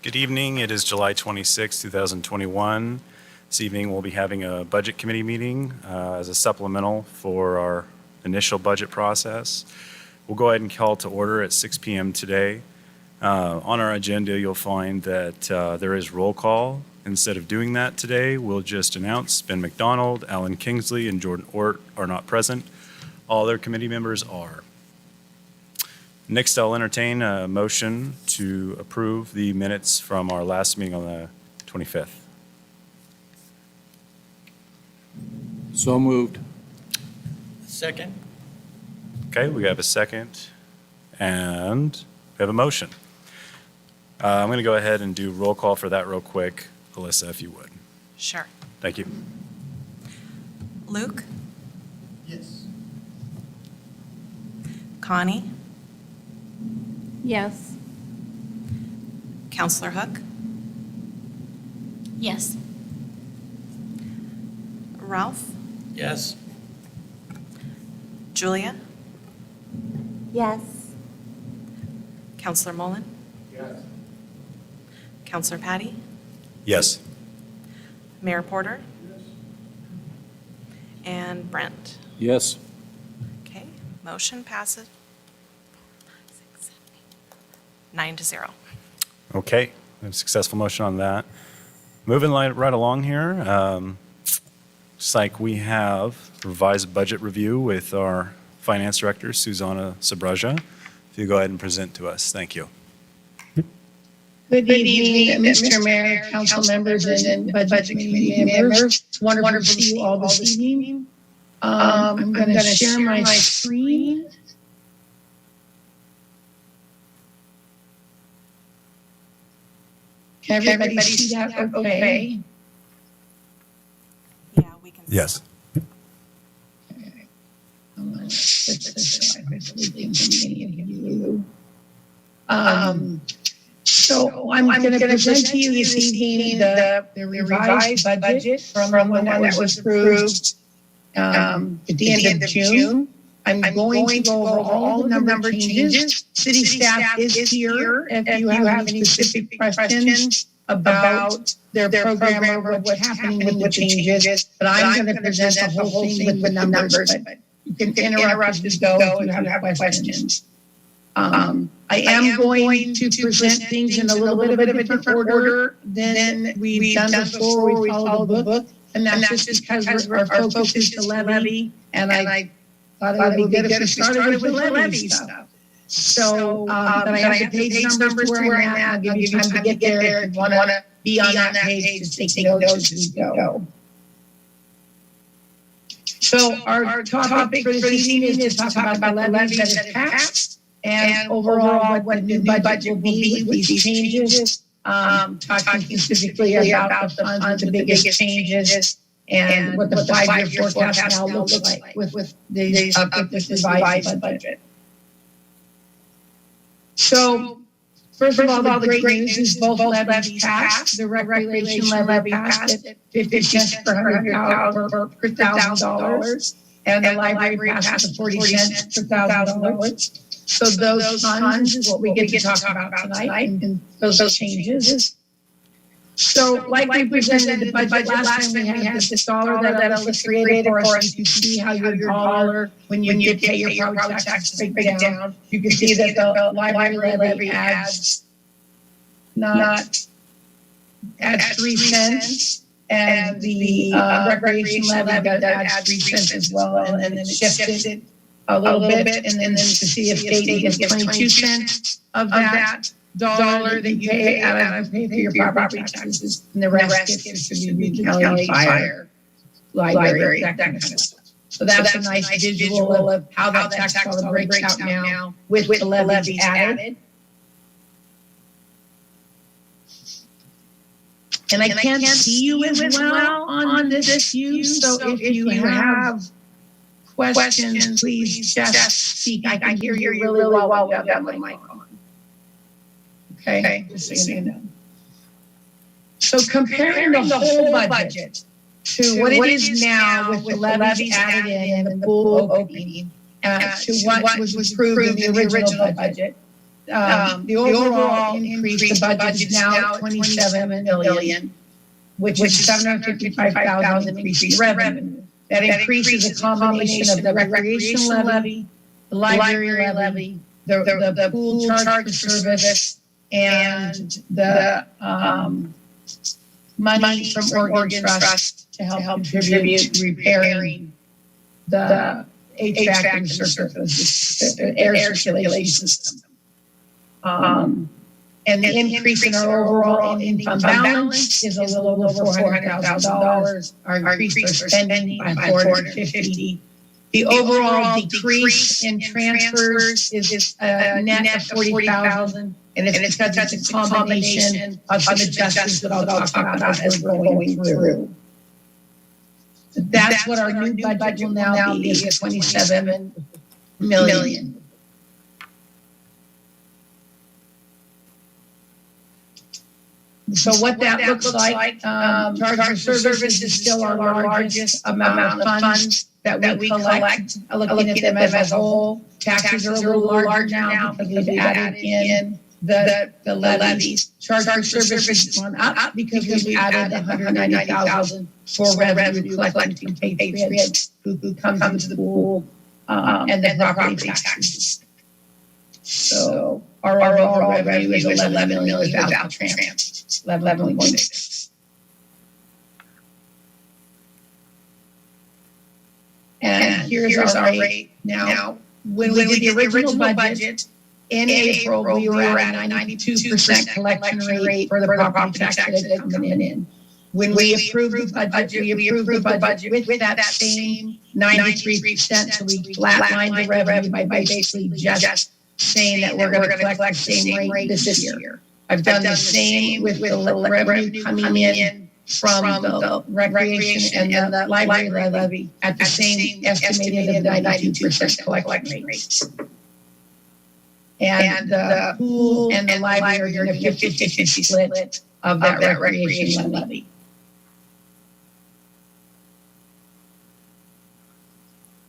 Good evening. It is July 26, 2021. This evening, we'll be having a budget committee meeting as a supplemental for our initial budget process. We'll go ahead and call to order at 6 p.m. today. On our agenda, you'll find that there is roll call. Instead of doing that today, we'll just announce Ben McDonald, Alan Kingsley, and Jordan Ort are not present. All their committee members are. Next, I'll entertain a motion to approve the minutes from our last meeting on the 25th. So moved. Second. Okay, we have a second, and we have a motion. I'm going to go ahead and do roll call for that real quick. Alyssa, if you would. Sure. Thank you. Luke? Yes. Connie? Yes. Counselor Hook? Yes. Ralph? Yes. Julia? Yes. Counselor Mullen? Yes. Counselor Patty? Yes. Mayor Porter? And Brent? Yes. Okay, motion passes 9-0. Okay, we have a successful motion on that. Moving right along here, looks like we have revised budget review with our finance director, Susanna Sabraja. If you go ahead and present to us, thank you. Good evening, Mr. Mayor, council members, and budget committee members. It's wonderful to see you all this evening. I'm going to share my screen. Can everybody see that okay? Yeah, we can. Yes. I'm going to switch this so I hopefully can see any of you. So I'm going to present to you this evening the revised budget from the one that was approved at the end of June. I'm going to go over all the number changes. City staff is here if you have any specific questions about their program or what's happening with the changes. But I'm going to present the whole thing with the numbers. But you can interrupt as we go if you have questions. I am going to present things in a little bit of a different order than we've done before. We follow the book, and that's just because our focus is to levy, and I thought it would be good if we started with the levy stuff. So, but I have the page numbers to where I'm at. I'll give you time to get there if you want to be on that page to take notes as we go. So our topic for this evening is to talk about the levy that is passed and overall what the new budget will be with these changes. Talking specifically about the funds, the biggest changes, and what the 5-year forecast now looks like with this revised budget. So, first of all, the great news is both levies passed. The recreation levy passed at 50 cents per $100,000, and the library passed at 40 cents per $1,000. So those funds is what we get to talk about tonight, and those changes. So, like we presented the budget last time, we had this dollar that Alyssa created for us. You can see how your dollar, when you pay your property tax, break down. You can see that the library levy adds 3 cents, and the recreation levy adds 3 cents as well, and then it shifted a little bit, and then to see if Stayton gets 22 cents of that dollar that you pay out of for your property taxes, and the rest gets distributed county fire, library, that kind of stuff. So that's a nice visual of how that tax dollar breaks out now with the levies added. And I can't see you as well on this view, so if you have questions, please just speak. I can hear you really well while we have that mic on. Okay, just so you know. So comparing the whole budget to what it is now with the levies added in and the pool opening to what was approved in the original budget, the overall increase, the budget is now 27 million, which is 755,000 increase in revenue. That increase is a combination of the recreation levy, the library levy, the pool charge for service, and the money from Oregon Trust to help contribute to repairing the HVAC and surface, air circulation system. And the increase in our overall ending fund balance is a little over $400,000. Our increase for spending by 450. The overall decrease in transfers is a net of 40,000. And it's because it's a combination of some adjustments that I'll talk about as we're going through. That's what our new budget will now be, is 27 million. So what that looks like, charge for service is still our largest amount of funds that we collect. Looking at them as a whole, taxes are a little larger now because we've added in the levies. Charge for service has gone up because we've added 190,000 for revenue collected from patriots who come to the pool, and the property taxes. So our overall revenue is 11 million without trans. 11.6. And here's our rate. Now, when we did the original budget in April, we were at a 92% collection rate for the property tax that had come in. When we approved the budget, we approved the budget with that same 93%. So we flatlined the revenue by basically just saying that we're going to collect the same rate this year. I've done the same with the revenue coming in from the recreation and the library levy at the same estimated 92% collection rate. And the pool and the library are doing a 50-50 split of that recreation levy.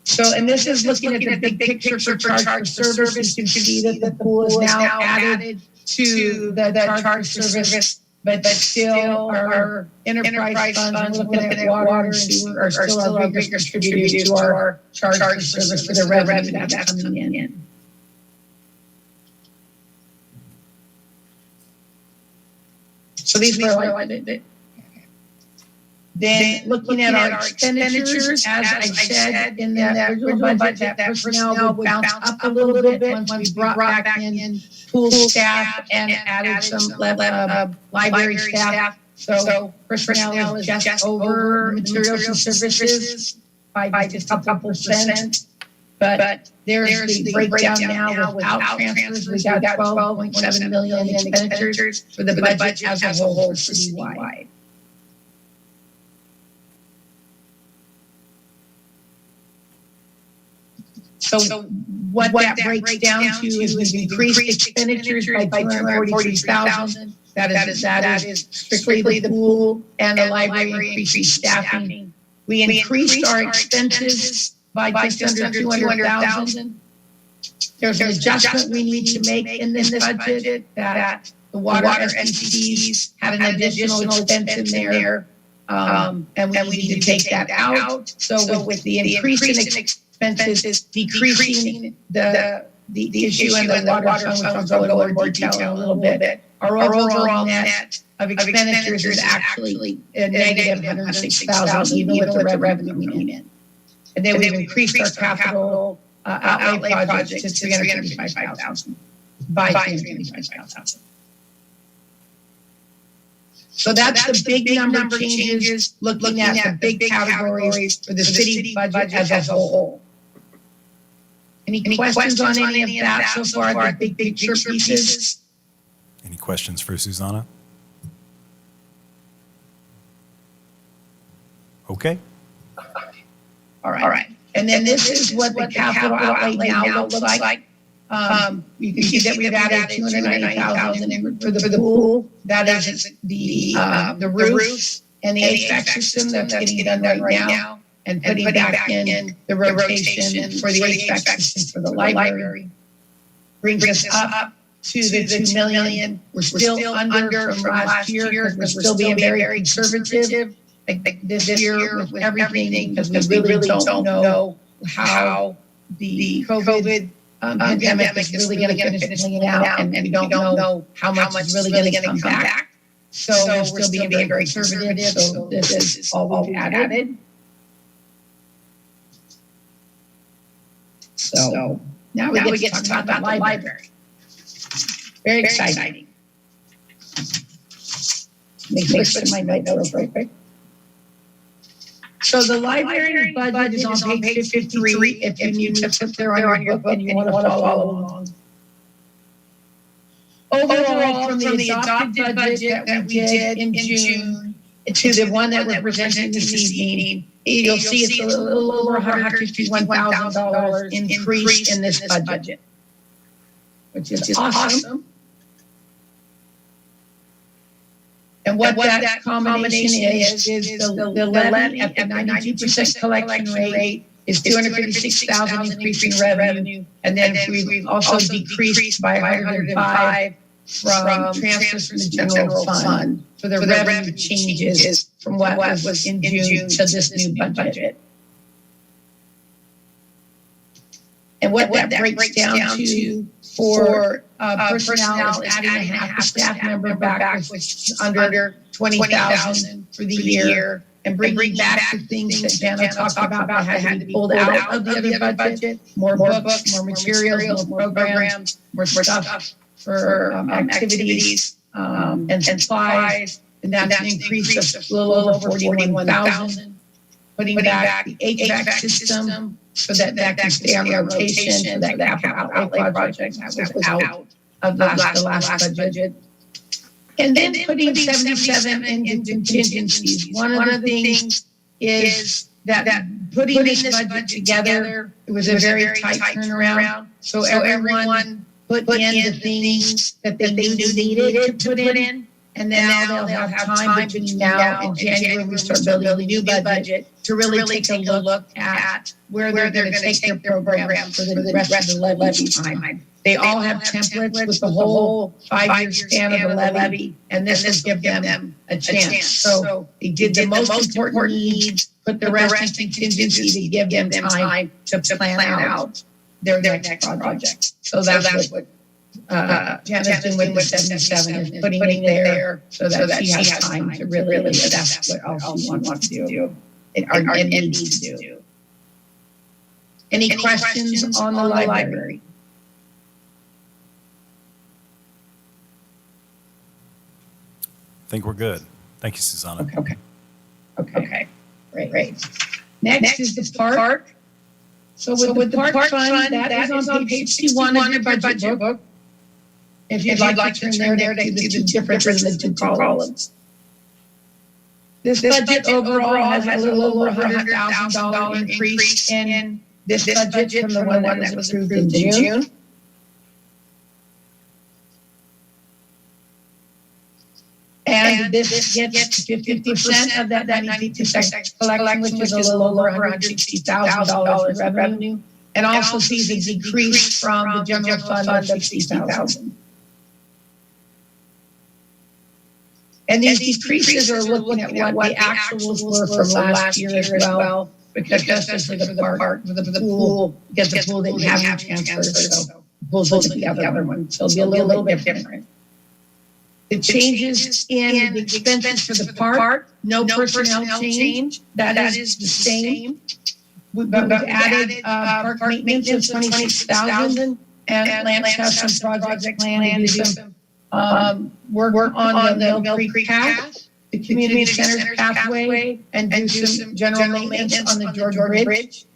So, and this is looking at the big picture for charge for service. You can see that the pool is now added to the charge for service, but still our enterprise funds, we're looking at water and sewer, are still our biggest contributors to our charge for service for the revenue that's coming in. So these were then looking at our expenditures, as I said in the original budget, that personnel would bounce up a little bit once we brought back in pool staff and added some library staff. So personnel is just over materials and services by just a couple percent. But there's the breakdown now without transfers. We got 12.7 million in expenditures for the budget as a whole for citywide. So what that breaks down to is we've increased expenditures by 243,000. That is strictly the pool and the library increasing staffing. We increased our expenses by just under 200,000. There's an adjustment we need to make in this budget that the water SPCs had an additional expense in there, and we need to take that out. So with the increase in expenses, decreasing the issue in the water fund, which I'll go in more detail in a little bit. Our overall net of expenditures is actually a negative 106,000, even with the revenue coming in. And then we've increased our capital outlay project to 355,000 by 355,000. So that's the big number changes, looking at the big categories for the city budget as a whole. Any questions on any of that so far, the big picture pieces? Any questions for Susanna? Okay. All right. And then this is what the capital outlay now looks like. You can see that we've added 290,000 for the pool. That is the roof and the HVAC system that's getting done right now, and putting back in the rotation for the HVAC system for the library. Brings us up to the 2 million. We're still under from last year because we're still being very conservative. Like this year with everything, because we really don't know how the COVID pandemic is really going to finish playing out, and we don't know how much is really going to come back. So we're still being very conservative. So this is all we've added. So now we get to talk about the library. Very exciting. Make sure to my notes real quick. So the library budget is on page 53 if you need to flip there on your book and you want to follow along. Overall, from the adopted budget that we did in June to the one that we're presenting this evening, you'll see it's a little over $151,000 increase in this budget, which is awesome. And what that combination is the levy at the 92% collection rate is $256,000 increase in revenue, and then we've also decreased by 105 from transfers from the general fund for the revenue changes from what was in June to this new budget. And what that breaks down to for personnel is adding a half a staff member back, which is under 20,000 for the year, and bringing back the things that Jana talked about that had to be pulled out of the other budget, more books, more materials, more programs, more stuff for activities and supplies. And that's an increase of a little over 41,000. Putting back the HVAC system so that can stay on rotation for that capital outlay project that was out of the last budget. And then putting 77 into contingencies. One of the things is that putting this budget together, it was a very tight turnaround. So everyone put in the things that they knew they needed to put in. And now they'll have time between now and January when we start building a new budget to really take a look at where they're going to take their programs for the rest of the levy time. They all have templates with the whole 5-year span of the levy, and this will give them a chance. So they did the most important needs, put the rest in contingency to give them time to plan out their next project. So that's what Jana's doing with the 77 is putting it there so that she has time to really assess what else she wants to do and needs to do. Any questions on the library? I think we're good. Thank you, Susanna. Okay. Great. Next is the park. So with the park fund, that is on page 61 of your budget book. If you'd like to turn there to see the differences in the two columns. This budget overall has a little over $100,000 increase in this budget from the one that was approved in June. And this gets 50% of that 92% collection, which is a little over $160,000 in revenue, and also sees a decrease from the general fund of $60,000. And these decreases are looking at what the actuals were from last year as well, because especially for the park, for the pool, because the pool didn't have any transfers, so the pool's looking at the other one, so it'll be a little bit different. The changes in the expenses for the park, no personnel change, that is the same. We've added park maintenance of $26,000, and Lance has some projects planned to do some work on the Mill Creek Path, the community center pathway, and do some general maintenance on the Georgia Bridge.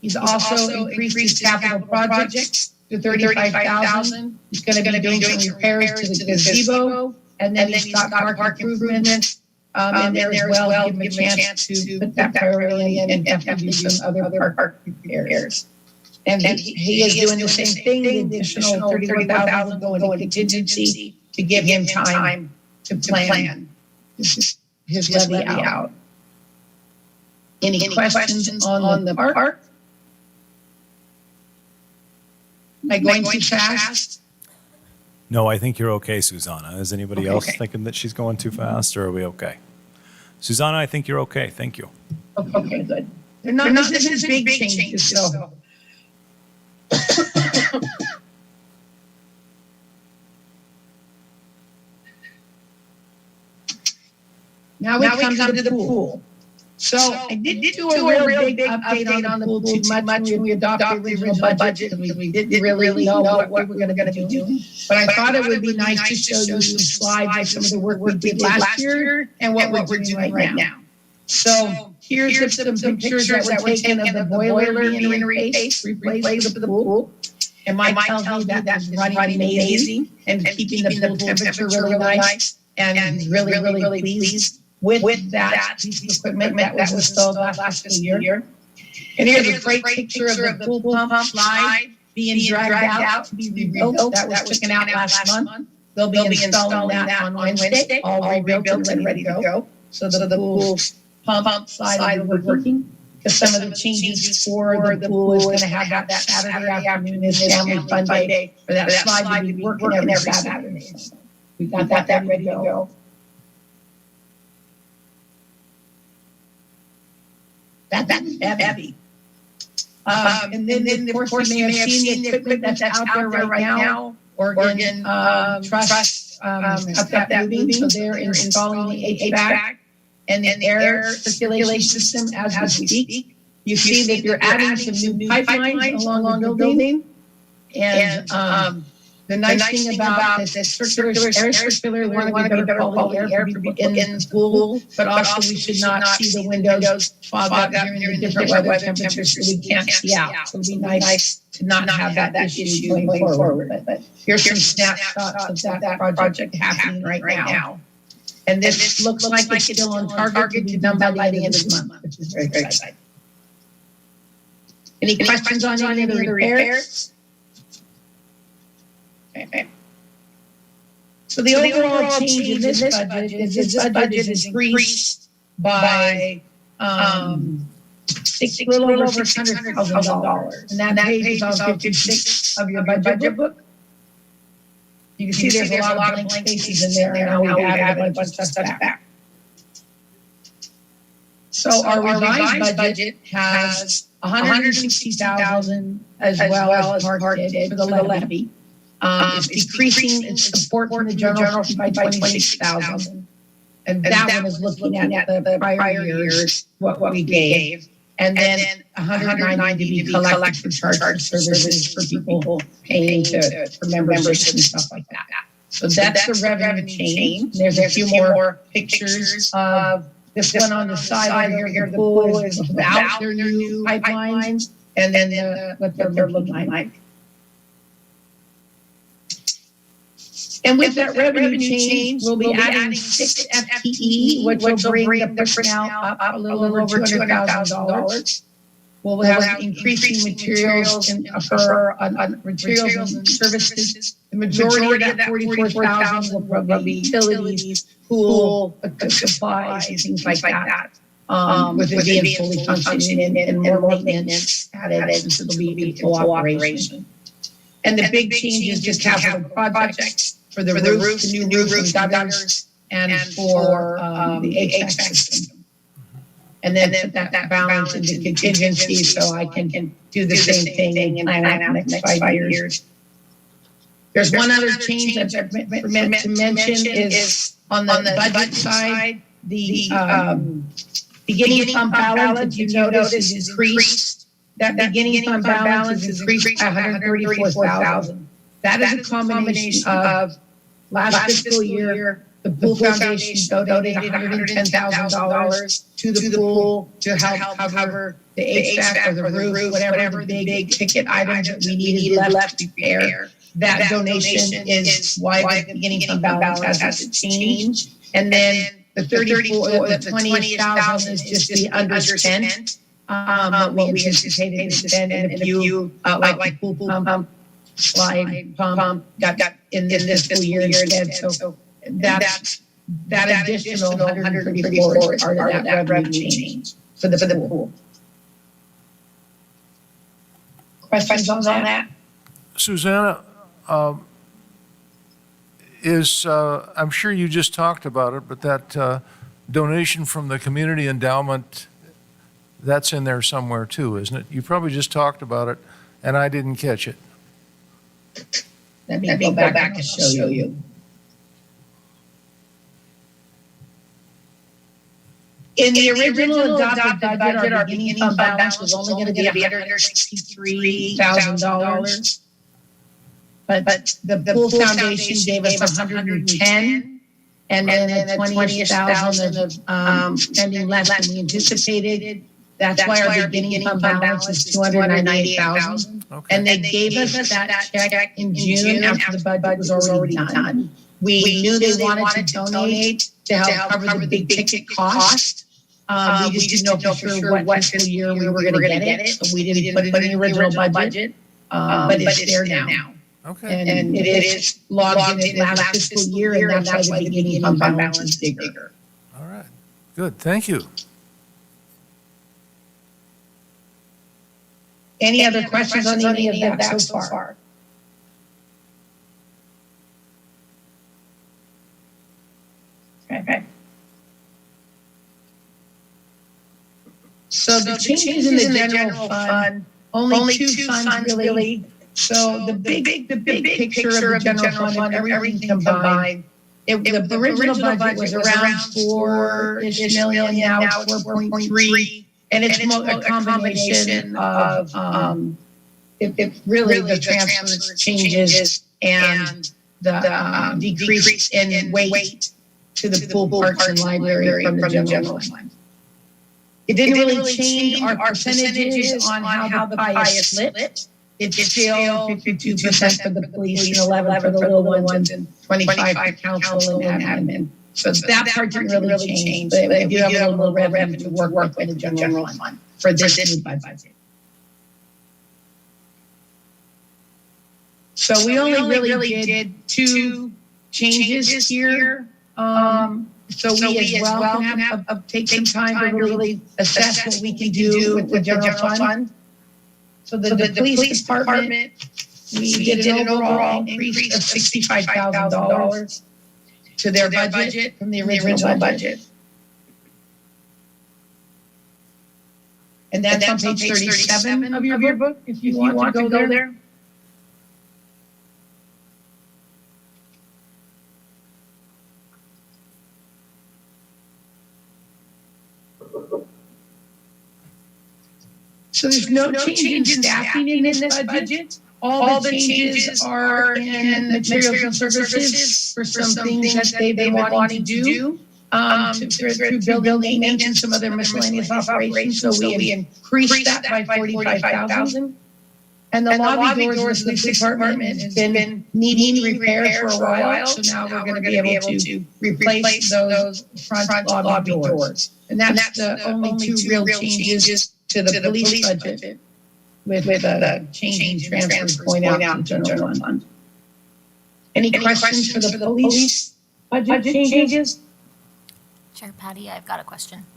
He's also increased his capital projects to $35,000. He's going to be doing some repairs to the gazebo, and then he's got park improvements in there as well. Give him a chance to put that priority in and definitely do some other park repairs. And he is doing the same thing, the additional $31,000 going to contingency to give him time to plan his levy out. Any questions on the park? Am I going too fast? No, I think you're okay, Susanna. Is anybody else Okay. thinking that she's going too fast, or are we okay? Susanna, I think you're okay. Thank you. Okay, good. They're not, this isn't big changes, so. Now we come to the pool. So I didn't do a real big update on the pool too much when we adopted the original budget, because we didn't really know what we were gonna be doing. But I thought it would be nice to show you some slides of some of the work we did last year and what we're doing right now. So here's some pictures that were taken of the boiler being replaced for the pool. And Mike tells me that was running amazing and keeping the pool temperature really nice. And he's really pleased with that piece of equipment that was installed last fiscal year. And here's a great picture of the pool pump slide being dragged out to be rebuilt. That was taken out last month. They'll be installing that on Wednesday, all rebuilt and ready to go. So the pool pump slide will be working. Because some of the changes for the pool is gonna have that Saturday afternoon is family fun day for that slide to be working every Saturday. So we got that ready to go. That's heavy. And then of course you may have seen the equipment that's out there right now. Oregon Trust up that moving, so they're installing the HVAC and the air circulation system as we speak. You see that you're adding some new pipelines along the building. And the nice thing about this air circular, we want to be better quality air for people in the pool, but also we should not see the windows fog up during the different weather temperatures so we can't see out. So it'd be nice to not have that issue going forward. But here's some snapshots of that project happening right now. And this looks like it's still on target to be done by the end of this month, which is very exciting. Any questions on any of the repairs? Okay. So the overall change in this budget is increased by a little over $600,000. And that page is on 56 of your budget book. You can see there's a lot of blank spaces in there, and now we've added a bunch of stuff back. So our revised budget has $160,000 as well as marketed for the levy. It's decreasing its support from the general fund by $26,000. And that one is looking at the prior years, what we gave. And then $190 to be collected for charge services for people paying for memberships and stuff like that. So that's the revenue change. There's a few more pictures of this one on the side over here. The pool is without their new pipelines, and then what they're looking like. And with that revenue change, we'll be adding 6 FTE, which will bring the personnel up a little over $200,000. We'll have increasing materials on materials and services. The majority of that 44,000 will probably be utilities, pool, supplies, and things like that. With it being fully functioning and more maintenance added, so it'll be in full operation. And the big change is just capital projects for the roof, the new roofs and gutters, and for the HVAC system. And then put that balance into contingency so I can do the same thing and plan out the next 5 years. There's one other change that I meant to mention is on the budget side, the beginning fund balance, if you notice, is increased. That beginning fund balance is increased by $134,000. That is a combination of last fiscal year, the pool foundation donated $110,000 to the pool to help cover the HVAC or the roof, whatever the big ticket items that we needed left to repair. That donation is why the beginning fund balance has its change. And then the 20,000 is just the underspent. What we anticipated to spend in a few, like pool pump, slide pump, got in this fiscal year instead. So that additional 134 is part of that revenue change for the pool. Questions on that? Susanna, is, I'm sure you just talked about it, but that donation from the community endowment, that's in there somewhere too, isn't it? You probably just talked about it, and I didn't catch it. Let me go back and show you. In the original adopted budget, our beginning fund balance was only going to be $163,000. But the Pool Foundation gave us 110, and then the 20,000 of spending less than we anticipated. That's why our beginning fund balance is 298,000. Okay. And they gave us that check in June after the budget was already done. We knew they wanted to donate to help cover the big ticket cost. We just didn't know for sure what fiscal year we were going to get it, so we didn't put it in the original budget. But it's there now. Okay. And it is logged in last fiscal year, and that's why the beginning fund balance is bigger. All right. Good. Thank you. Any other questions on any of that so far? Okay. So the changes in the general fund, only two funds really. So the big picture of the general fund, everything combined. The original budget was around 4-ish million, now it's 4.3. And it's a combination of, really the transfer changes and the decrease in weight to the pool, parks, and library from the general fund. It didn't really change our percentages on how the pie is split. It's still 52% for the police and 11% for the little ones and 25% for council and admin. So that part didn't really change, but we do have a little more revenue to work with in the general fund for this new budget. So we only really did two changes here. So we as well can have take some time to really assess what we can do with the general fund. So the police department, we did an overall increase of $65,000 to their budget from the original budget. And that's on page 37 of your book, if you want to go there. So there's no change in staffing in this budget. All the changes are in materials and services for some things that they've been wanting to do through building maintenance and some other miscellaneous operations. So we increased that by 45,000. And the lobby doors in the police department has been needing repairs for a while. So now we're going to be able to replace those front lobby doors. And that's the only two real changes to the police budget with the change in transfers going out to the general fund. Any questions for the police budget changes? Chair Patty, I've got a question.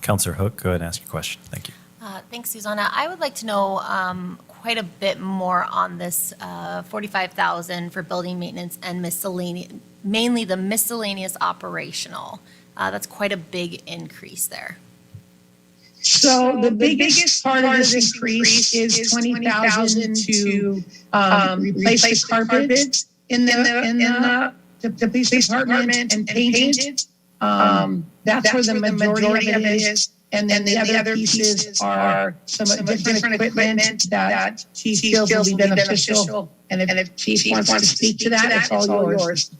Counselor Hook, go ahead and ask your question. Thank you. Thanks, Susanna. I would like to know quite a bit more on this $45,000 for building maintenance and miscellaneous, mainly the miscellaneous operational. That's quite a big increase there. So the biggest part of this increase is 20,000 to replace the carpet in the police department and paint it. That's where the majority of it is. And then the other pieces are some different equipment that Chief feels will be beneficial. And if Chief wants to speak to that, it's all yours.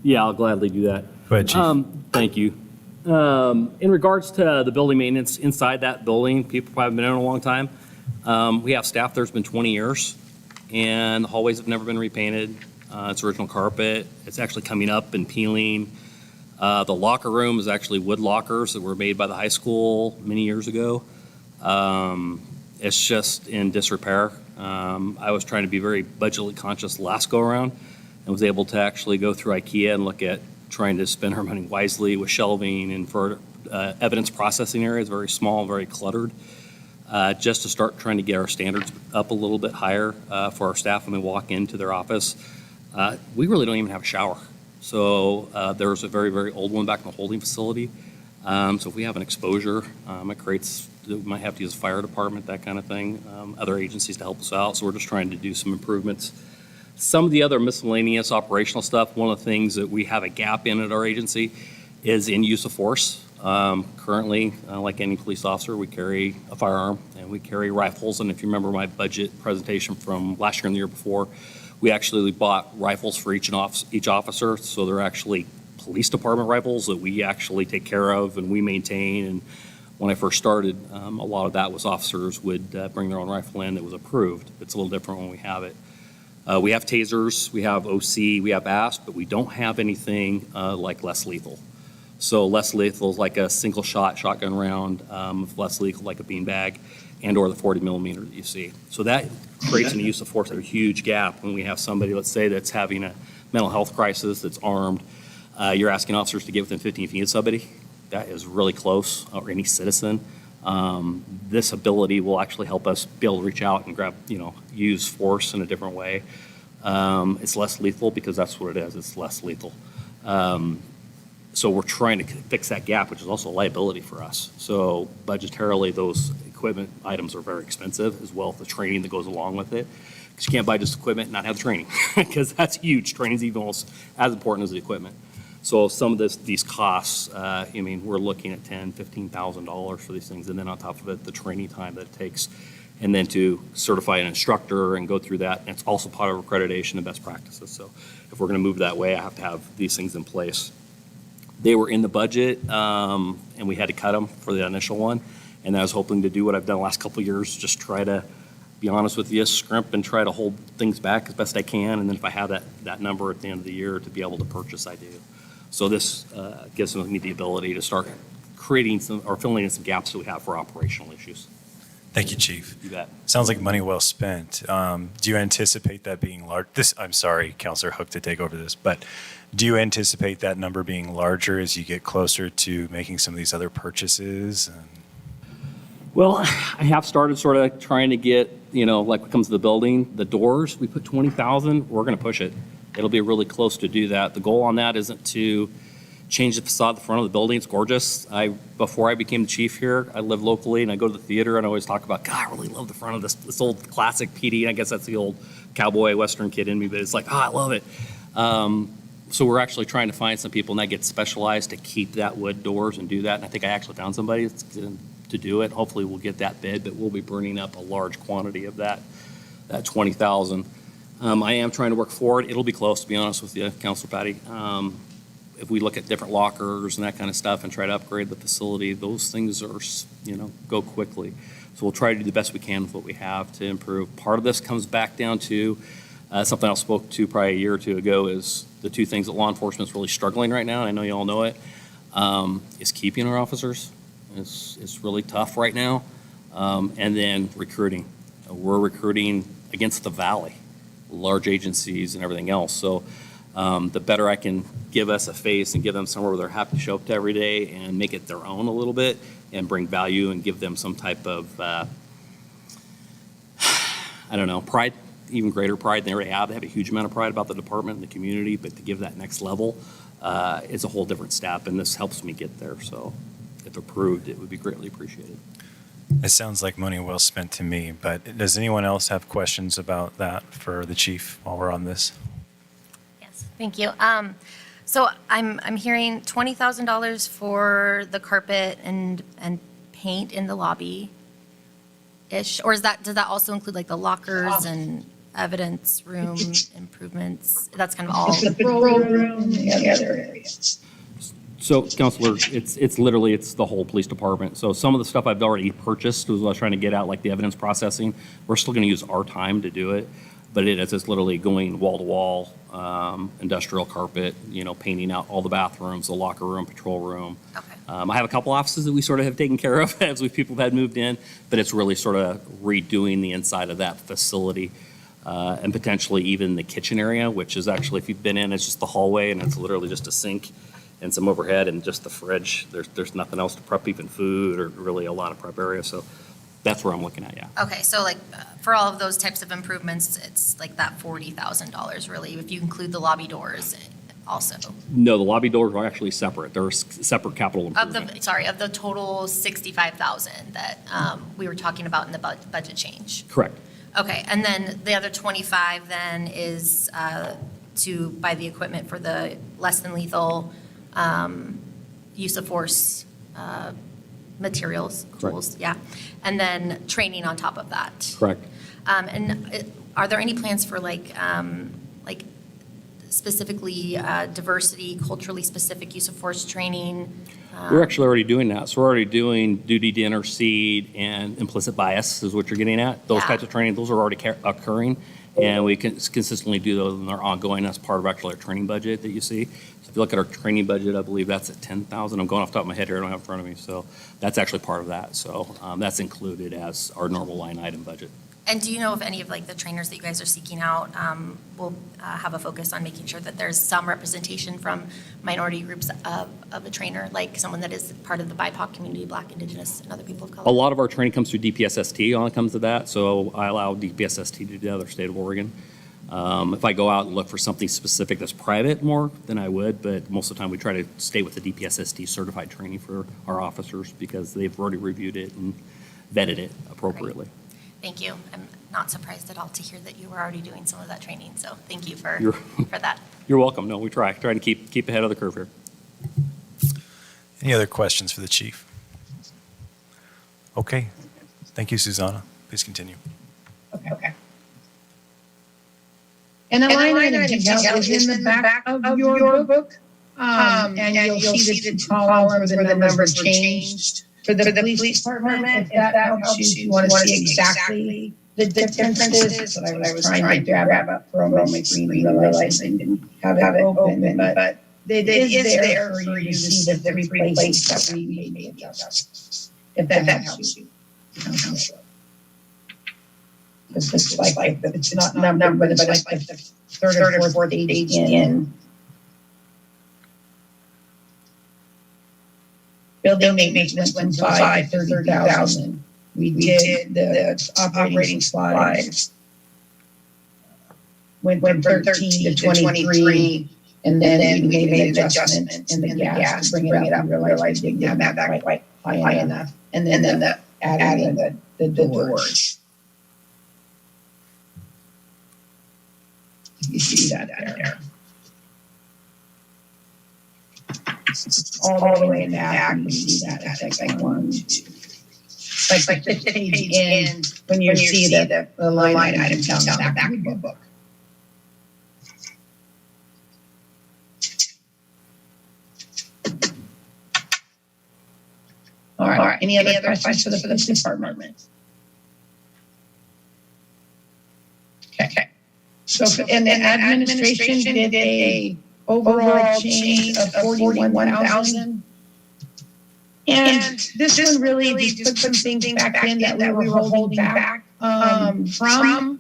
Yeah, I'll gladly do that. Go ahead, Chief. Thank you. In regards to the building maintenance inside that building, people probably have been in it a long time. We have staff there's been 20 years, and the hallways have never been repainted. It's original carpet. It's actually coming up and peeling. The locker room is actually wood lockers that were made by the high school many years ago. It's just in disrepair. I was trying to be very budgetly conscious last go around and was able to actually go through IKEA and look at trying to spend our money wisely with shelving and for evidence processing areas, very small, very cluttered, just to start trying to get our standards up a little bit higher for our staff when they walk into their office. We really don't even have a shower. So there's a very, very old one back in the holding facility. So if we have an exposure, it creates, we might have to use the fire department, that kind of thing, other agencies to help us out. So we're just trying to do some improvements. Some of the other miscellaneous operational stuff, one of the things that we have a gap in at our agency is in use of force. Currently, like any police officer, we carry a firearm and we carry rifles. And if you remember my budget presentation from last year and the year before, we actually bought rifles for each officer. So they're actually police department rifles that we actually take care of and we maintain. And when I first started, a lot of that was officers would bring their own rifle in that was approved. It's a little different when we have it. We have tasers, we have OC, we have ASP, but we don't have anything like less lethal. So less lethal is like a single shot shotgun round, less lethal like a beanbag, and or the 40 millimeter that you see. So that creates an use of force, a huge gap when we have somebody, let's say, that's having a mental health crisis, that's armed. You're asking officers to get within 15 feet of somebody. That is really close, or any citizen. This ability will actually help us be able to reach out and grab, use force in a different way. It's less lethal because that's what it is. It's less lethal. So we're trying to fix that gap, which is also a liability for us. So budgetarily, those equipment items are very expensive, as well as the training that goes along with it. Because you can't buy just equipment and not have the training, because that's huge. Training is even almost as important as the equipment. So some of these costs, we're looking at $10,000, $15,000 for these things, and then on top of it, the training time that it takes, and then to certify an instructor and go through that. And it's also part of accreditation and best practices. So if we're going to move that way, I have to have these things in place. They were in the budget, and we had to cut them for the initial one. And I was hoping to do what I've done the last couple of years, just try to be honest with you, scrimp and try to hold things back as best I can. And then if I have that number at the end of the year to be able to purchase, I do. So this gives me the ability to start creating or filling in some gaps that we have for operational issues. Thank you, Chief. You bet. Sounds like money well spent. Do you anticipate that being large? I'm sorry, Counselor Hook, to take over this, but do you anticipate that number being larger as you get closer to making some of these other purchases? Well, I have started sort of trying to get, like when it comes to the building, the doors, we put 20,000, we're going to push it. It'll be really close to do that. The goal on that isn't to change the facade at the front of the building. It's gorgeous. Before I became the chief here, I live locally and I go to the theater and I always talk about, God, I really love the front of this old classic PD. I guess that's the old cowboy Western kid in me, but it's like, I love it. So we're actually trying to find some people and that get specialized to keep that wood doors and do that. And I think I actually found somebody to do it. Hopefully we'll get that bid, but we'll be burning up a large quantity of that 20,000. I am trying to work forward. It'll be close, to be honest with you, Councilor Patty. If we look at different lockers and that kind of stuff and try to upgrade the facility, those things are, go quickly. So we'll try to do the best we can with what we have to improve. Part of this comes back down to something I spoke to probably a year or two ago is the two things that law enforcement is really struggling right now, and I know you all know it, is keeping our officers. It's really tough right now. And then recruiting. We're recruiting against the valley, large agencies and everything else. So the better I can give us a face and give them somewhere where they're happy to show up to every day and make it their own a little bit and bring value and give them some type of, pride, even greater pride than they already have. They have a huge amount of pride about the department and the community, but to give that next level is a whole different step, and this helps me get there. So if approved, it would be greatly appreciated. It sounds like money well spent to me, but does anyone else have questions about that for the chief while we're on this? Yes, thank you. So I'm hearing $20,000 for the carpet and paint in the lobby-ish, or does that also include like the lockers and evidence room improvements? That's kind of all. The patrol room and the other areas. So, Counselor, it's literally the whole police department. So some of the stuff I've already purchased was what I was trying to get out, like the evidence processing. We're still going to use our time to do it, but it's literally going wall to wall, industrial carpet, painting out all the bathrooms, the locker room, patrol room. Okay. I have a couple offices that we sort of have taken care of as people have moved in, but it's really sort of redoing the inside of that facility. And potentially even the kitchen area, which is actually, if you've been in, it's just the hallway and it's literally just a sink and some overhead and just the fridge. There's nothing else to prep even food or really a lot of prep area. So That's where I'm looking at, yeah. Okay, so like, for all of those types of improvements, it's like that $40,000 really, if you include the lobby doors also. No, the lobby doors are actually separate. They're a separate capital Of improvement. of the total 65,000 that we were talking about in the budget change. Correct. Okay, and then the other 25 then is to buy the equipment for the less than lethal use of force materials, Correct. tools, yeah. And then training on top of that. Correct. Are there any plans for like specifically diversity, culturally specific use of force training? We're actually already doing that. So we're already doing duty to intercede and implicit bias is what you're getting at. Those Yeah. types of training, those are already occurring. And we can consistently do those and they're ongoing as part of actually our training budget that you see. So if you look at our training budget, I believe that's at 10,000. I'm going off the top of my head here, I don't have it in front of me. So that's actually part of that. So that's included as our normal line item budget. And do you know if any of like the trainers that you guys are seeking out will have a focus on making sure that there's some representation from minority groups of a trainer, like someone that is part of the BIPOC community, Black, Indigenous, and other people of color? A lot of our training comes through DPSST when it comes to that, so I allow DPSST to do the other state of Oregon. If I go out and look for something specific that's private more, then I would, but most of the time we try to stay with the DPSST certified training for our officers because they've already reviewed it and vetted it appropriately. Thank you. I'm not surprised at all to hear that you were already doing some of that training, so thank you for You're- that. You're welcome. No, we try to keep ahead of the curve here. Any other questions for the chief? Okay. Thank you, Susanna. Please continue. Okay. And the line item detail is in the back of your book. And you'll see the two columns where the numbers were changed. For the police department, if that helps you want to see exactly the differences. But I was trying to grab up from my screen and realized I didn't have it open, but it is there for you to see the three places that we made adjustments. If that helps you. It's just like, it's not numbered, but it's like the third or fourth page in. Building maintenance went from 5 to 30,000. We did the operating supplies. Went from 13 to 23, and then we made an adjustment in the gas to bring it up. We realized we didn't have that quite high enough. And then adding the doors. You see that there. All the way in the back, you see that. It's like 1, 2. Like the page in when you see the line items down the back of the book. All right. Any other questions for the police department? Okay. So, and then administration did a overall change of 41,000. And this one really just put some things back in that we were holding back from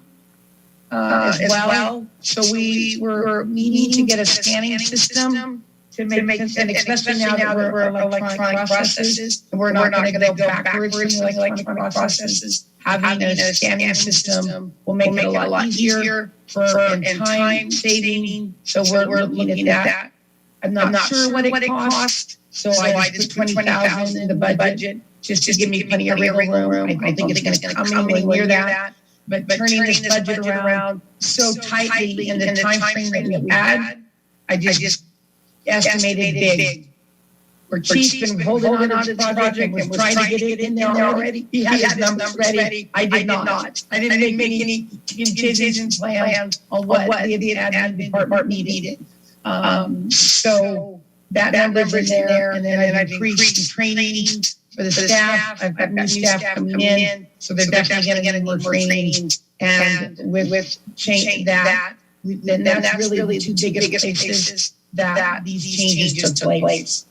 as well. So we were needing to get a scanning system to make sense, and especially now that we're electronic processes, and we're not going to go backwards in the electronic processes. Having a scanning system will make it a lot easier for and time saving. So we're looking at that. I'm not sure what it costs, so I just put 20,000 in the budget just to give me plenty of wiggle room. I don't think it's going to come anywhere near that. But turning this budget around so tightly in the time frame that we had, I just estimated big. Where Chief's been holding on to this project and was trying to get it in there already. He had his numbers ready. I did not. I didn't make any contingency plans on what the admin department needed. So that number's in there, and then I've increased the training for the staff. I've got new staff coming in, so they're definitely going to get more training. And with change that, then that's really the two biggest places that these changes took place.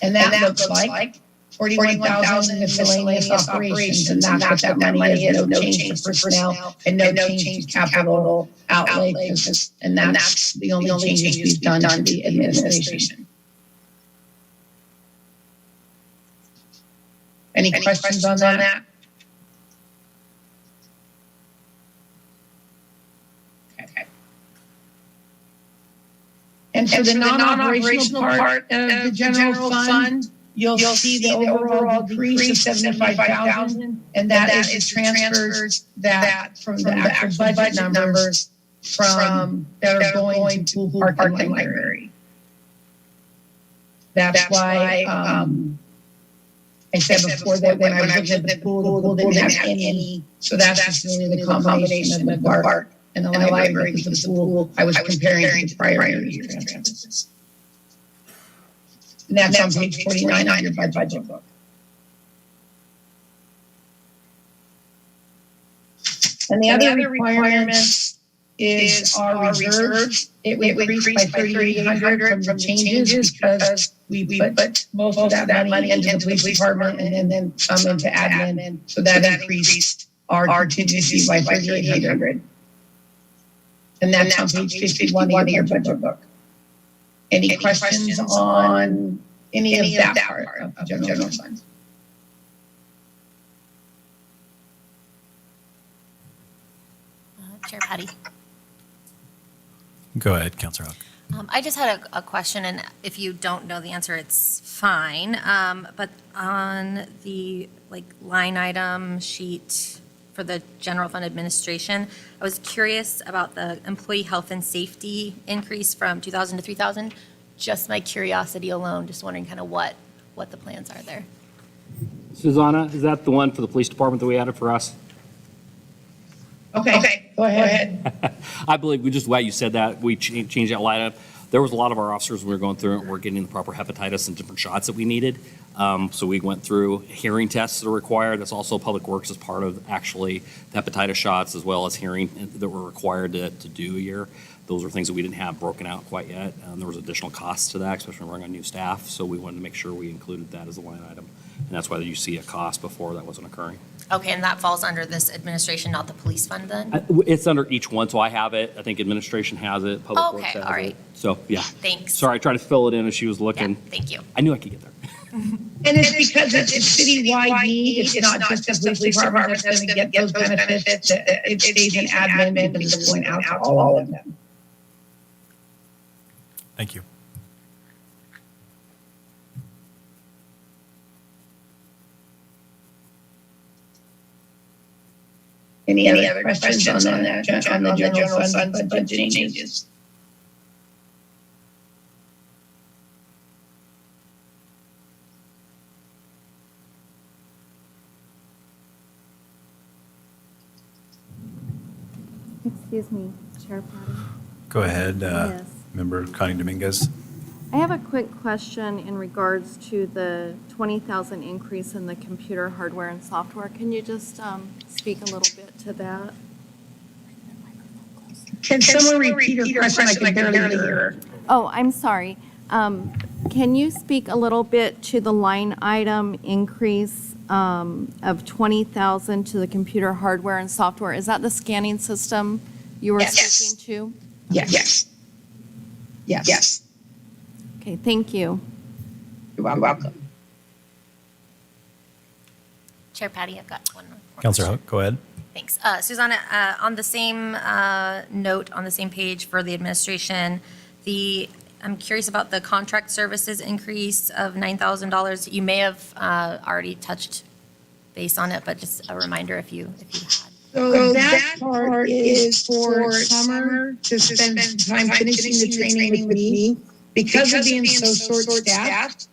And that looks like 41,000 miscellaneous operations, and that's what that money is. No change to personnel and no change to capital outlay, and that's the only changes we've done to the administration. Any questions on that? Okay. And for the non-operational part of the general fund, you'll see the overall decrease of 75,000, and that is the transfers that from the actual budget numbers from that are going to pool, park, and library. That's why I said before that when I was looking at the pool didn't have any. So that's just really the combination of the park and the library, because the pool I was comparing to the prior year's transfers. And that's on page 49 of your budget book. And the other requirements is our reserves. It increased by 3,800 from the changes because we put most of that money into the police department and then some into admin. So that increased our contingency by 3,800. And that's on page 51 of your budget book. Any questions on any of that part of the general fund? Chair Patty. Go ahead, Councilor Hawk. I just had a question, and if you don't know the answer, it's fine. But on the line item sheet for the general fund administration, I was curious about the employee health and safety increase from 2,000 to 3,000. Just my curiosity alone, just wondering kind of what the plans are there. Susanna, is that the one for the police department that we added for us? Okay, go ahead. I believe we just, why you said that, we changed that line up. There was a lot of our officers, we were going through it, were getting the proper hepatitis and different shots that we needed. So we went through hearing tests that are required. That's also Public Works as part of actually the hepatitis shots, as well as hearing that were required to do a year. Those are things that we didn't have broken out quite yet. There was additional costs to that, especially when we're on new staff. So we wanted to make sure we included that as a line item. And that's why you see a cost before that wasn't occurring. Okay, and that falls under this administration, not the police fund then? It's under each one, so I have it. I think administration has it, Public Works Okay, has all right. it. So, yeah. Thanks. Sorry, I tried to fill it in as she was Yeah, looking. thank you. I knew I could get there. And it's because it's a citywide need. It's not just the police department that's going to get those benefits. It stays in admin, but it's going out to all of them. Thank you. Any other questions on that, on the general fund budgeting changes? Excuse me, Chair Patty. Go ahead, Yes. Member Connie Dominguez. I have a quick question in regards to the 20,000 increase in the computer hardware and software. Can you just speak a little bit to that? Can someone repeat your question? I can barely hear her. Oh, I'm sorry. Can you speak a little bit to the line item increase of 20,000 to the computer hardware and software? Is that the scanning system you were Yes. speaking to? Yes. Yes. Okay, thank you. You're welcome. Chair Patty, I've got one more. Councilor Hook, go ahead. Thanks. Susanna, on the same note, on the same page for the administration, I'm curious about the contract services increase of $9,000. You may have already touched base on it, but just a reminder if you had. So that part is for Summer to spend some time finishing the training with me. Because of being so short-staffed,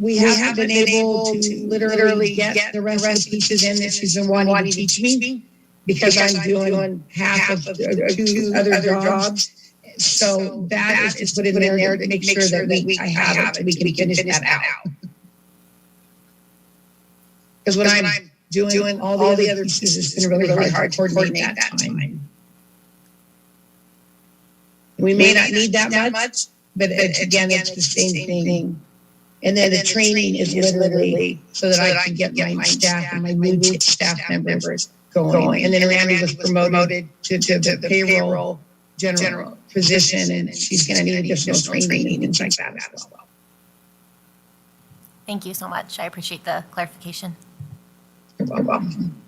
we haven't been able to literally get the rest of the pieces in that she's been wanting to teach me because I'm doing half of two other jobs. So that is to put it in there to make sure that I have it, we can finish that out. Because when I'm doing all the other pieces, it's been really hard to coordinate that time. We may not need that much, but again, it's the same thing. And then the training is literally so that I can get my staff and my new staff members going. And then Randy was promoted to the payroll general position, and she's going to need additional training and things like that as well. Thank you so much. I appreciate the clarification. You're welcome.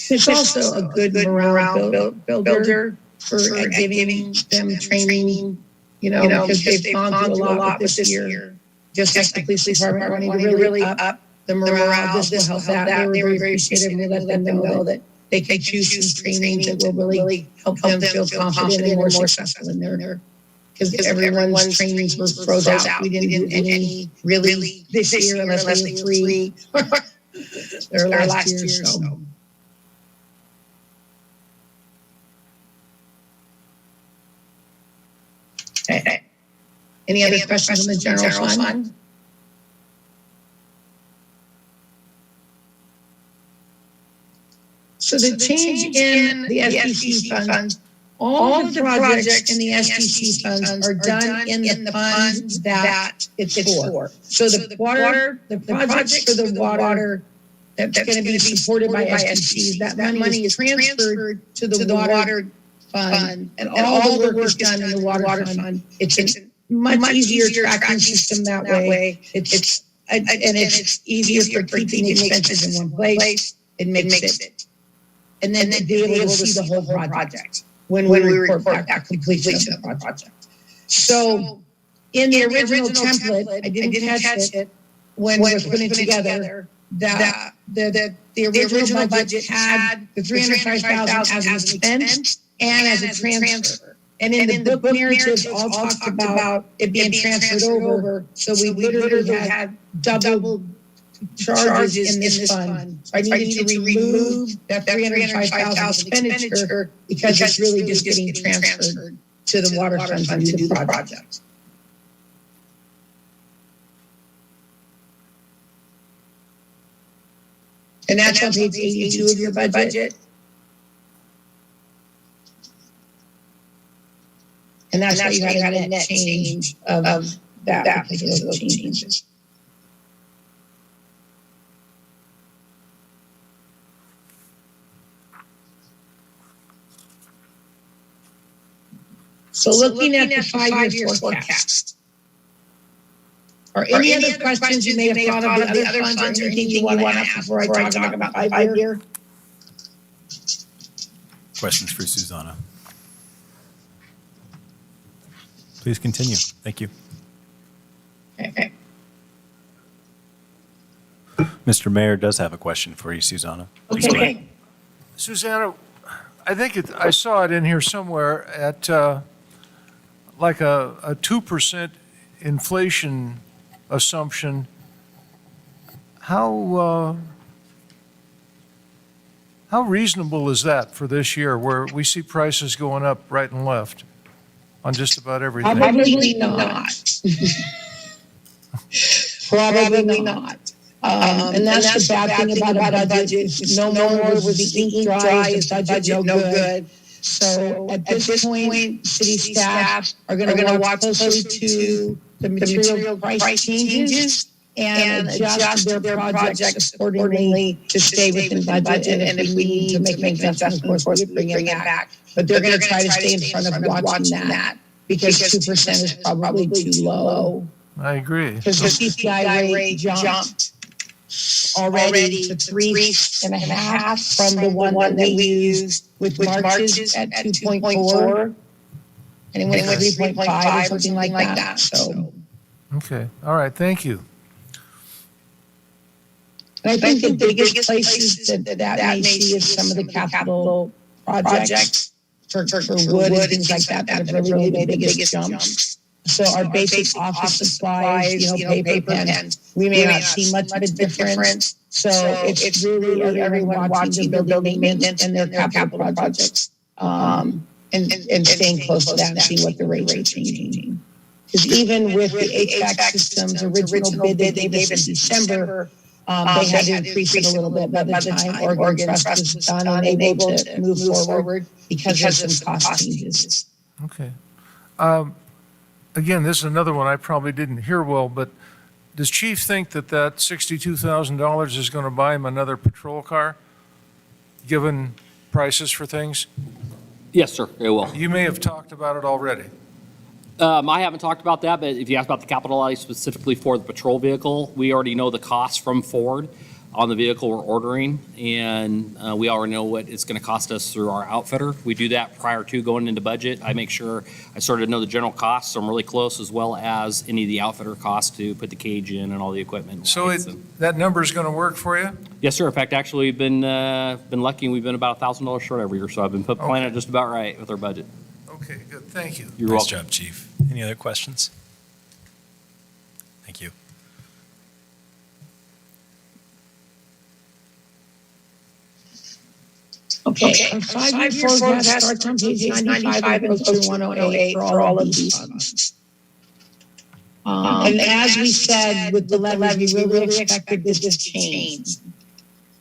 It's also a good morale builder for giving them training, because they've gone through a lot with this year. Just like the police department wanting to really up the morale, this will help that. They were very appreciative. We let them know that they could choose some trainings that will really help them feel confident and more successful in their, because everyone's trainings were froze out. We didn't do any really this year unless they were free. Their last year, so. Okay. Any other questions on the general fund? So the change in the SDC funds, all of the projects in the SDC funds are done in the fund that it's for. So the projects for the water that's going to be supported by SDCs, that money is transferred to the water fund, and all the work is done in the water fund. It's a much easier tracking system that way. It's easier for keeping the expenses in one place. It makes it. And then to be able to see the whole project when we report back completion of the project. So in the original template, I didn't catch it when we were putting it together, that the original budget had the $305,000 as an expense and as a transfer. And in the book narratives all talked about it being transferred over. So we literally had double charges in this fund. So I needed to remove that $305,000 expenditure because it's really just getting transferred to the water fund to do the project. And that's on page 82 of your budget. And that's how you had a net change of that because of those changes. So looking at the 5-year forecast. Are any other questions you may have thought of the other funds or anything you want to ask before I talk about 5-year? Questions for Susanna? Please continue. Thank you. Okay. Mr. Mayor does have a question for you, Susanna. Please go ahead. Okay. Susanna, I think I saw it in here somewhere at like a 2% inflation assumption. How reasonable is that for this year where we see prices going up right and left on just about everything? Probably not. Probably not. And that's the bad thing about a budget. No more was the ink dry, is the budget no good. So at this point, city staff are going to watch closely to the material price changes and adjust their projects accordingly to stay within budget. And if we need to make adjustments, of course, we bring it back. But they're going to try to stay in front of watching that because 2% is probably too low. I agree. Because the CPI rate jumped already to 3.5 from the one that we used with March's at 2.4. And it went 3.5 or something like that, so. Okay, all right, thank you. And I think the biggest places that may see is some of the capital projects for wood and things like that have really made the biggest jumps. So our basic office supplies, paper, pens, we may not see much of a difference. So it's really everyone watching the building maintenance and their capital projects, and staying close to that and seeing what the rates are changing. Because even with the HVAC system's original bid they gave us in December, they had to increase it a little bit by the time Oregon Trust was done and able to move forward because of some cost changes. Okay. Again, this is another one I probably didn't hear well, but does Chief think that $62,000 is going to buy him another patrol car, given prices for things? Yes, sir, it will. You may have talked about it already. I haven't talked about that, but if you ask about the capital outlay specifically for the patrol vehicle, we already know the cost from Ford on the vehicle we're ordering, and we already know what it's going to cost us through our outfitter. We do that prior to going into budget. I make sure I sort of know the general costs, so I'm really close, as well as any of the outfitter costs to put the cage in and all the equipment. and So lights and- that number's going to work for you? Yes, sir. In fact, actually, we've been lucky. We've been about $1,000 short every year, so I've been planning it just about right with our budget. Okay, good, thank you. You're Nice welcome. job, Chief. Any other questions? Thank you. Okay, our five-year forecast starts on page 95 and goes through 108 for all of these funds. And as we said with the levy, we really expected this to change.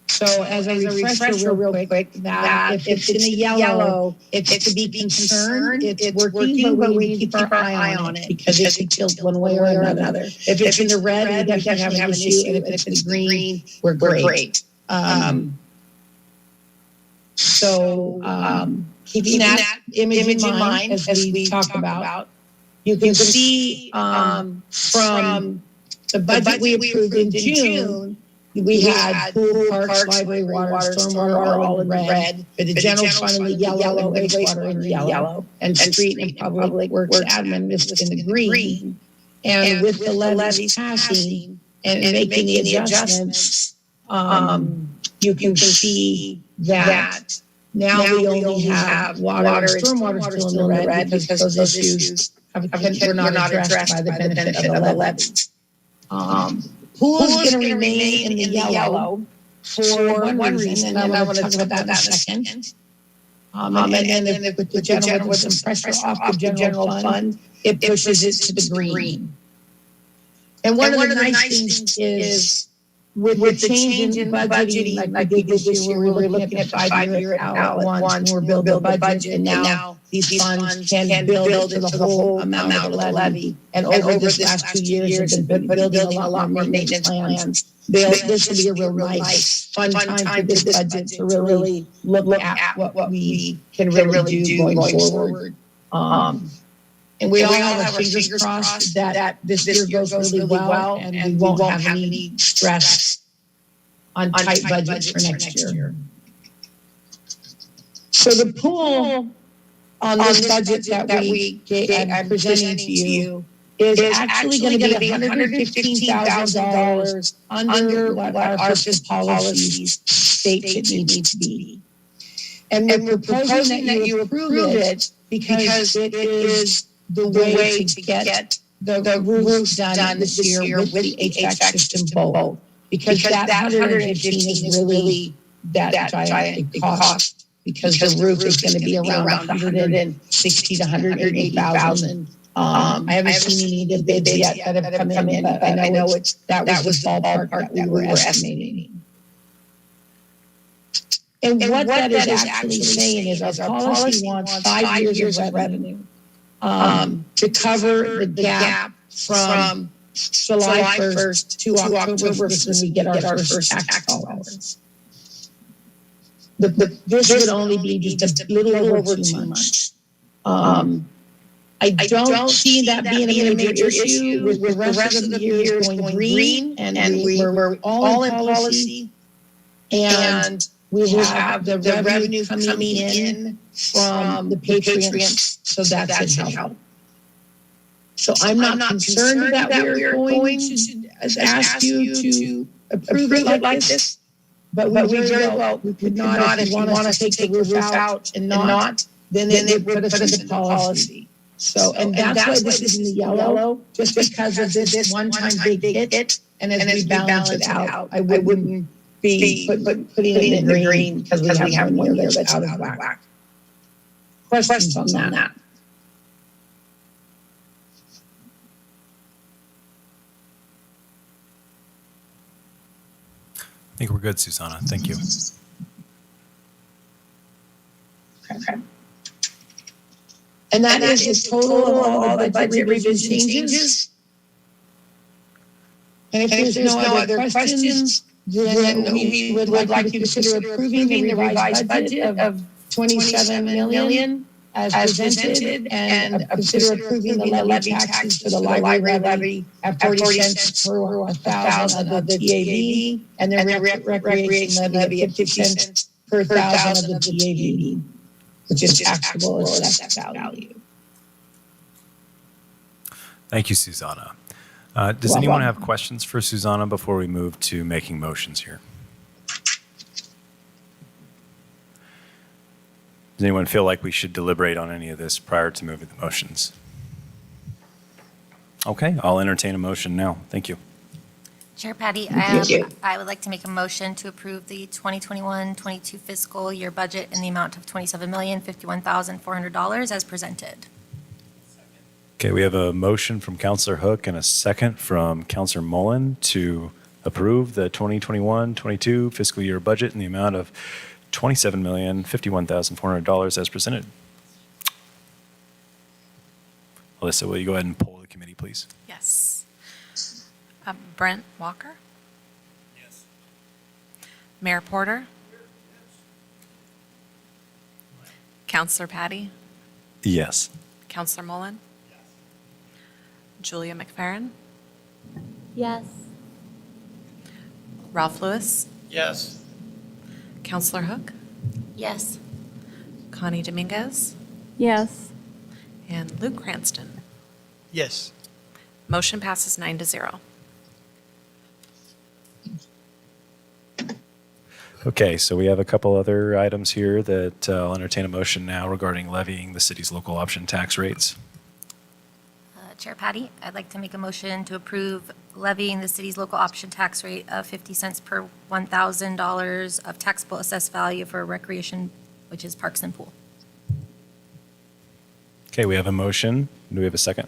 So as a refresher real quick, that if it's in the yellow, it's to be concerned, it's working, but we need to keep our eye on it because it could tilt one way or another. If it's in the red, we definitely have an issue, and if it's in the green, we're great. Keeping that image in mind as we talk about, you can see from the budget we approved in June, we had pool, parks, library, water, stormwater all in red, but the general fund in the yellow, and wastewater in the yellow, and street and public works admin is in the green. And with the levies passing and making the adjustments, you can see that now we only have water and stormwater still in the red because those issues were not addressed by the benefit of the levy. Pool is going to remain in the yellow for one reason, and I want to talk about that in a second. And then with the general, with some pressure off the general fund, it pushes it to the green. And one of the nice things is with the change in budgeting, like we did this year, where we're looking at the 5-year out at once, and we're building the budget, and now these funds can build into the whole amount of the levy. And over this last 2 years, have been building a lot more maintenance plans. This will be a real nice, fun time for this budget to really look at what we can really do going forward. And we all have our fingers crossed that this year goes really well, and we won't have any stress on tight budgets for next year. So the pool on this budget that I'm presenting to you is actually going to be $115,000 under what our fiscal policies state it needs to be. And we're proposing that you approve it because it is the way to get the roofs done this year with the HVAC system both. Because that 115 is really that giant cost, because the roof is going to be around 160 to 180,000. I haven't seen any of the bids yet that have come in, but I know that was the ballpark that we were estimating. And what that is actually saying is our policy wants 5 years of revenue to cover the gap from July 1st to October 1st when we get our first tax dollars. This would only be just a little over 2 months. I don't see that being a major issue with the rest of the years going green, and we're all in policy, and we have the revenue coming in from the patriots, so that should help. So I'm not concerned that we're going to ask you to approve it like this, but we very well could not if you want us to take the roof out and not, then it would put us into policy. So, and that's why this is in the yellow, just because of this one-time big hit, and as we balance it out, I wouldn't be putting it in the green because we have one year that's out of whack. Questions on that? I think we're good, Susanna. Thank you. Okay. And that is the total of all the budget revision changes. And if there's no other questions, then we would like you to consider approving the revised budget of $27 million as presented and consider approving the levy taxes for the library levy at 40 cents per 1,000 of the TAV and the recreation levy at 50 cents per 1,000 of the TAV, which is taxable assessed value. Thank you, Susanna. Does anyone have questions for Susanna before we move to making motions here? Does anyone feel like we should deliberate on any of this prior to moving the motions? Okay, I'll entertain a motion now. Thank you. Chair Patty, Thank you. I would like to make a motion to approve the 2021-22 fiscal year budget in the amount of $27,051,400 as presented. Okay, we have a motion from Counselor Hook and a second from Counselor Mullen to approve the 2021-22 fiscal year budget in the amount of $27,051,400 as presented. Alyssa, will you go ahead and poll the committee, please? Yes. Brent Walker? Yes. Mayor Porter? Counselor Patty? Yes. Counselor Mullen? Julia McFerrin? Yes. Ralph Lewis? Yes. Counselor Hook? Yes. Connie Dominguez? Yes. And Luke Cranston? Yes. Motion passes 9-0. Okay, so we have a couple other items here that I'll entertain a motion now regarding levying the city's local option tax rates. Chair Patty, I'd like to make a motion to approve levying the city's local option tax rate of 50 cents per $1,000 of taxable assessed value for recreation, which is parks and pool. Okay, we have a motion. Do we have a second?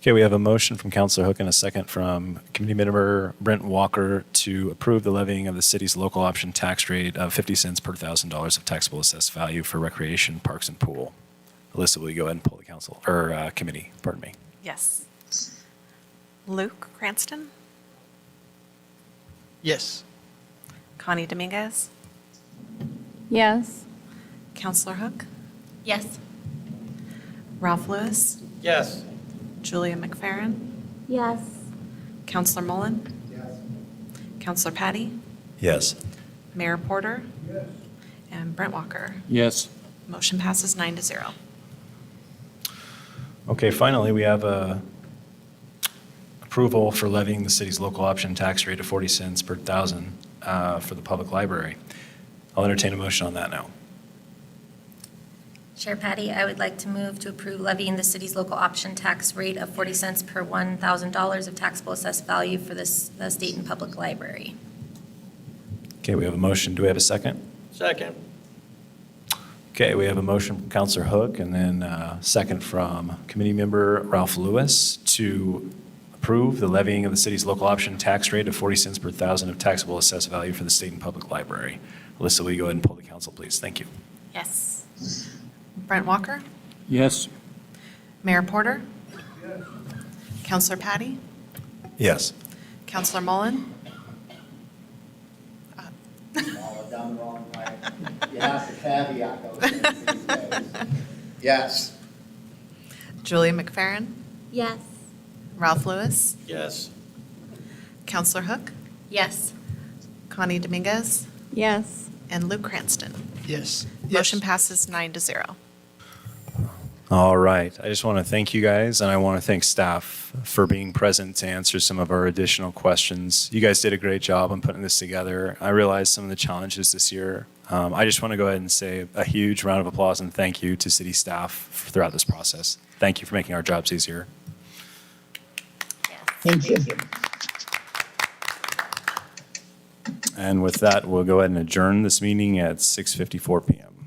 Okay, we have a motion from Counselor Hook and a second from Committee Member Brent Walker to approve the levying of the city's local option tax rate of 50 cents per $1,000 of taxable assessed value for recreation, parks, and pool. Alyssa, will you go ahead and pull the council, or committee, pardon me? Yes. Luke Cranston? Yes. Connie Dominguez? Yes. Counselor Hook? Yes. Ralph Lewis? Yes. Julia McFerrin? Yes. Counselor Mullen? Counselor Patty? Yes. Mayor Porter? And Brent Walker? Yes. Motion passes 9-0. Okay, finally, we have approval for levying the city's local option tax rate of 40 cents per thousand for the public library. I'll entertain a motion on that now. Chair Patty, I would like to move to approve levying the city's local option tax rate of 40 cents per $1,000 of taxable assessed value for the Stayton Public Library. Okay, we have a motion. Do we have a second? Second. Okay, we have a motion from Counselor Hook and then a second from Committee Member Ralph Lewis to approve the levying of the city's local option tax rate of 40 cents per thousand of taxable assessed value for the Stayton Public Library. Alyssa, will you go ahead and pull the council, please? Thank you. Yes. Brent Walker? Yes. Mayor Porter? Counselor Patty? Yes. Counselor Mullen? Down the wrong way. You have to caveat those things these days. Yes. Julia McFerrin? Yes. Ralph Lewis? Yes. Counselor Hook? Yes. Connie Dominguez? Yes. And Luke Cranston? Yes. Motion passes 9-0. All right. I just want to thank you guys, and I want to thank staff for being present to answer some of our additional questions. You guys did a great job on putting this together. I realize some of the challenges this year. I just want to go ahead and say a huge round of applause and thank you to city staff throughout this process. Thank you for making our jobs easier. Thank you. And with that, we'll go ahead and adjourn this meeting at 6:54 p.m.